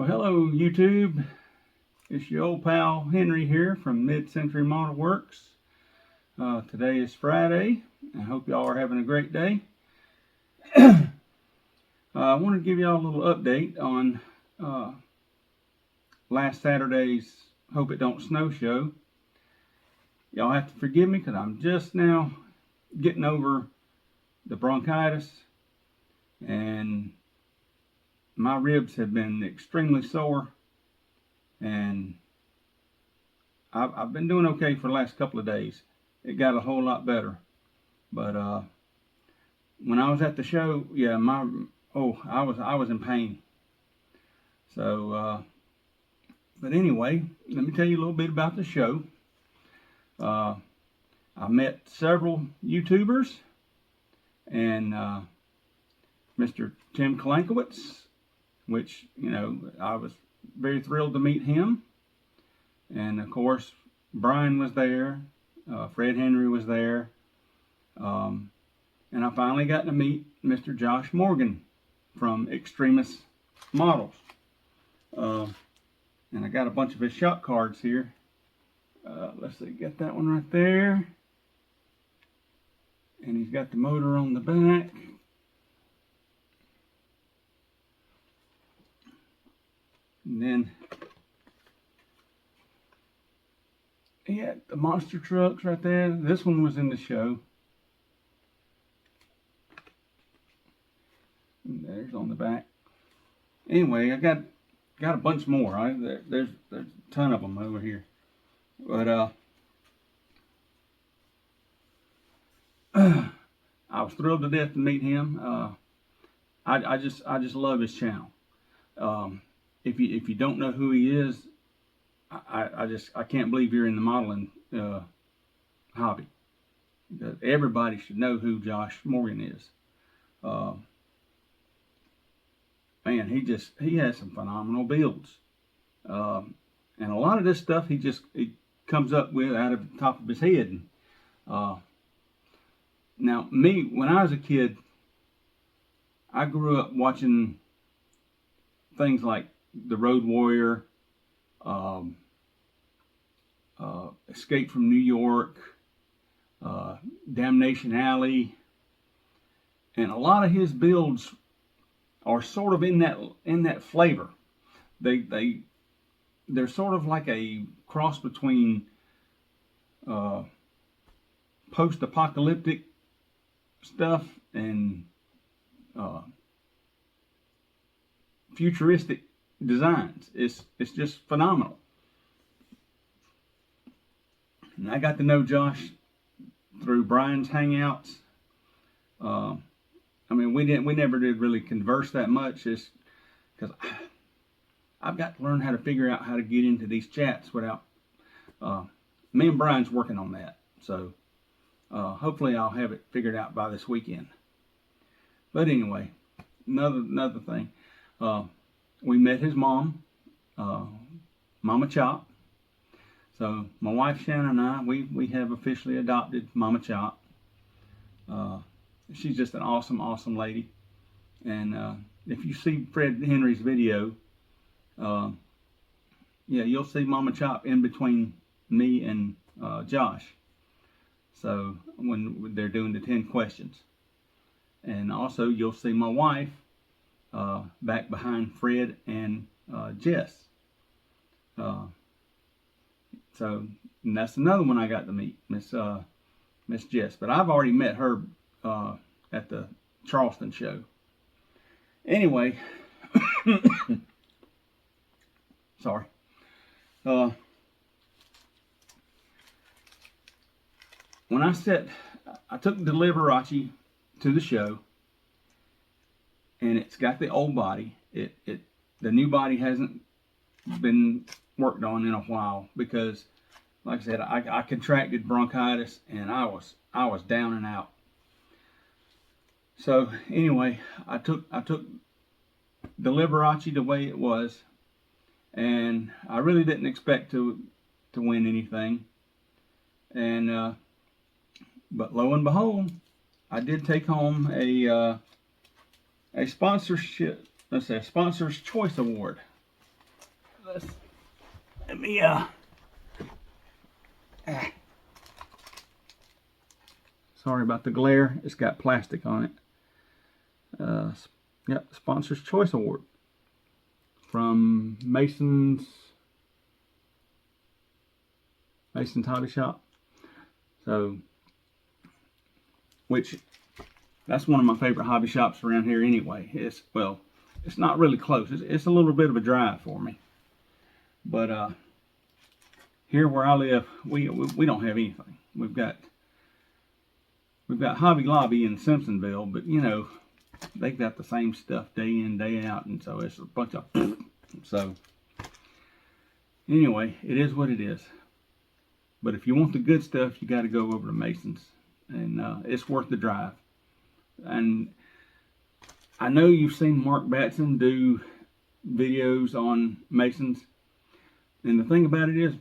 Well, hello YouTube. It's your old pal Henry here from Mid-Century Model Works. Today is Friday. I hope y'all are having a great day. I want to give y'all a little update on last Saturday's Hope It Don't Snow show. Y'all have to forgive me because I'm just now getting over the bronchitis, and my ribs have been extremely sore, and I've been doing okay for the last couple of days. It got a whole lot better, but when I was at the show, yeah, I was in pain. So, but anyway, let me tell you a little bit about the show. I met several YouTubers, and Mr. Tim Kalankowitz, which, you know, I was very thrilled to meet him. And of course, Brian was there, Fred Henry was there, and I finally got to meet Mr. Josh Morgan from Extremis Models. And I got a bunch of his shop cards here. Let's see, get that one right there. And he's got the motor on the back. And then he had the monster trucks right there. This one was in the show. And there's on the back. Anyway, I got a bunch more. There's a ton of them over here. But I was thrilled to death to meet him. I just love his channel. If you don't know who he is, I can't believe you're in the modeling hobby. Everybody should know who Josh Morgan is. Man, he has some phenomenal builds, and a lot of this stuff he comes up with out of the top of his head. Now, me, when I was a kid, I grew up watching things like The Road Warrior, Escape from New York, Damnation Alley, and a lot of his builds are sort of in that flavor. They're sort of like a cross between post-apocalyptic stuff and futuristic designs. It's just phenomenal. And I got to know Josh through Brian's Hangouts. I mean, we never did really converse that much, just because I've got to learn how to figure out how to get into these chats without. Me and Brian's working on that, so hopefully I'll have it figured out by this weekend. But anyway, another thing, we met his mom, Mama Chop. So my wife Shannon and I, we have officially adopted Mama Chop. She's just an awesome lady. And if you see Fred Henry's video, yeah, you'll see Mama Chop in between me and Josh. So when they're doing the 10 questions. And also you'll see my wife back behind Fred and Jess. So and that's another one I got to meet, Miss Jess. But I've already met her at the Charleston show. Anyway, sorry. When I took the Liberace to the show, and it's got the old body. The new body hasn't been worked on in a while because, like I said, I contracted bronchitis and I was down and out. So anyway, I took the Liberace the way it was, and I really didn't expect to win anything. And but lo and behold, I did take home a sponsorship. Let's say a Sponsor's Choice Award. let me sorry about the glare. It's got plastic on it. Yep, Sponsor's Choice Award from Mason's Hobby Shop. So, which that's one of my favorite hobby shops around here anyway. It's not really close. It's a little bit of a drive for me. But here where I live, we don't have anything. We've got Hobby Lobby in Simpsonville, but you know, they got the same stuff day in, day out, and so it's a bunch of so anyway, it is what it is. But if you want the good stuff, you got to go over to Mason's, and it's worth the drive. And I know you've seen Mark Batson do videos on Mason's, and the thing about it is,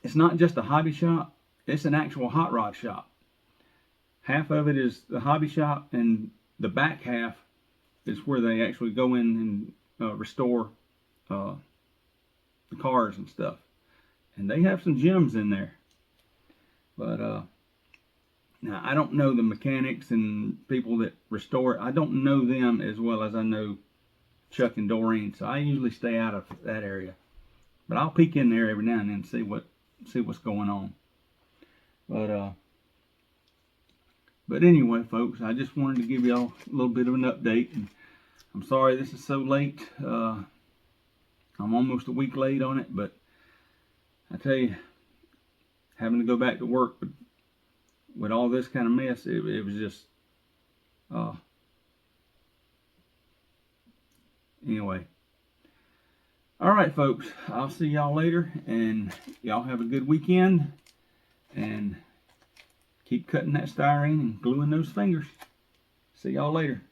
it's not just a hobby shop, it's an actual hot rod shop. Half of it is the hobby shop, and the back half is where they actually go in and restore the cars and stuff. And they have some gems in there. But now I don't know the mechanics and people that restore it. I don't know them as well as I know Chuck and Doreen, so I usually stay out of that area. But I'll peek in there every now and then and see what's going on. But anyway, folks, I just wanted to give y'all a little bit of an update. And I'm sorry this is so late. I'm almost a week late on it, but I tell you, having to go back to work with all this kind of mess, it was just, anyway. All right, folks, I'll see y'all later, and y'all have a good weekend, and keep cutting that styrene and gluing those fingers. See y'all later.